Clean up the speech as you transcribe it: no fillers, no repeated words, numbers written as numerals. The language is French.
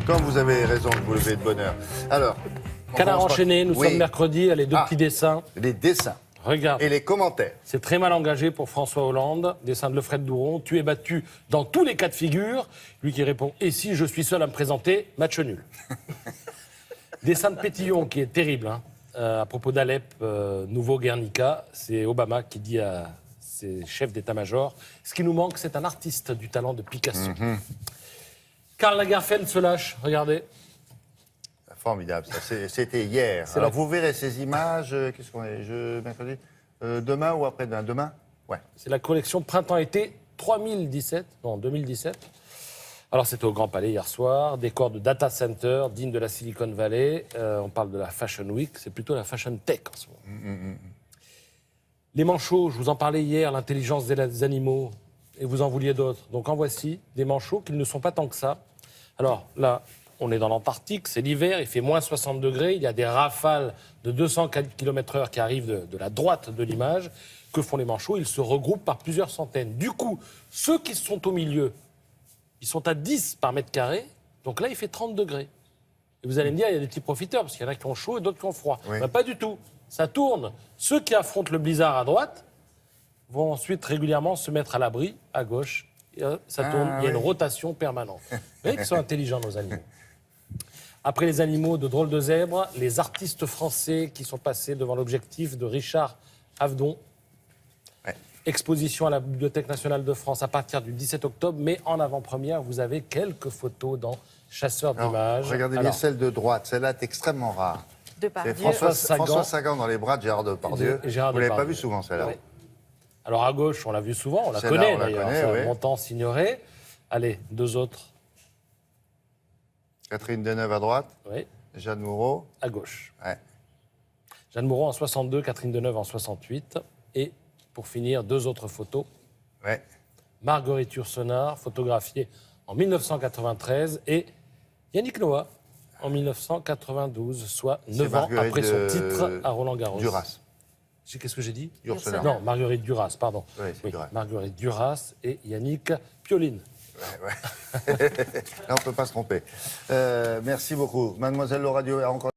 Comme vous avez raison de vous lever de bonne heure. Alors, Canard enchaîné, nous Oui. sommes mercredi, allez, deux petits dessins. Les dessins Regarde, et les commentaires. c'est très mal engagé pour François Hollande. Dessin de Lefred Douron, tu es battu dans tous les cas de figure. Lui qui répond, et si je suis seul à me présenter, match nul. Dessin de Pétillon qui est terrible, hein. À propos d'Alep, nouveau Guernica, c'est Obama qui dit à ses chefs d'état-major, ce qui nous manque, c'est un artiste du talent de Picasso. Karl Lagerfeld se lâche, regardez. Formidable, ça. C'était hier. Alors, vous verrez ces images, qu'est-ce qu'on est, mercredi demain ou après-demain? Demain. Ouais. C'est la collection Printemps-été 2017. Alors, c'était au Grand Palais hier soir, décor de data center, digne de la Silicon Valley. On parle de la Fashion Week, c'est plutôt la Fashion Tech en ce moment. Les manchots, je vous en parlais hier, l'intelligence des animaux, et vous en vouliez d'autres. Donc en voici des manchots qui ne sont pas tant que ça. Alors là, on est dans l'Antarctique, c'est l'hiver, il fait moins 60 degrés, il y a des rafales de 200 km/h qui arrivent de la droite de l'image. Que font les manchots? Ils se regroupent par plusieurs centaines. Du coup, ceux qui sont au milieu, ils sont à 10 par mètre carré, donc là, il fait 30 degrés. Et vous allez me dire, il y a des petits profiteurs, parce qu'il y en a qui ont chaud et d'autres qui ont froid. Oui. Ben, pas du tout. Ça tourne. Ceux qui affrontent le blizzard à droite vont ensuite régulièrement se mettre à l'abri, à gauche. Et, ça tourne. Il y a une rotation permanente. Vous voyez qu'ils sont intelligents, nos animaux. Après les animaux de drôles de zèbres, les artistes français qui sont passés devant l'objectif de Richard Avedon. Ouais. Exposition à la Bibliothèque nationale de France à partir du 17 octobre, mais en avant-première, vous avez quelques photos dans Chasseurs d'images. Regardez bien celle de droite, celle-là est extrêmement rare. C'est François Sagan dans les bras de Gérard Depardieu. Vous ne l'avez pas vu souvent, celle-là. Oui. Alors à gauche, on l'a vu souvent, on la Celle-là, connaît on la d'ailleurs, connaît, ça, oui. Montand Signoret. Allez, deux autres, Catherine Deneuve à droite, oui, Jeanne Moreau. à gauche. Ouais. Jeanne Moreau en 62, Catherine Deneuve en 68. Et pour finir, deux autres photos. Ouais. Marguerite Yourcenar, photographiée en 1993, et Yannick Noah en 1992, soit 9 ans Marguerite après son titre à Roland-Garros. Duras. Qu'est-ce que j'ai dit? Yourcenar. Non, Marguerite Duras, pardon. Oui, c'est Duras. Marguerite Duras et Yannick Pioline. Ouais. Là, on ne peut pas se tromper. Merci beaucoup. Mademoiselle Laura Dieu a encore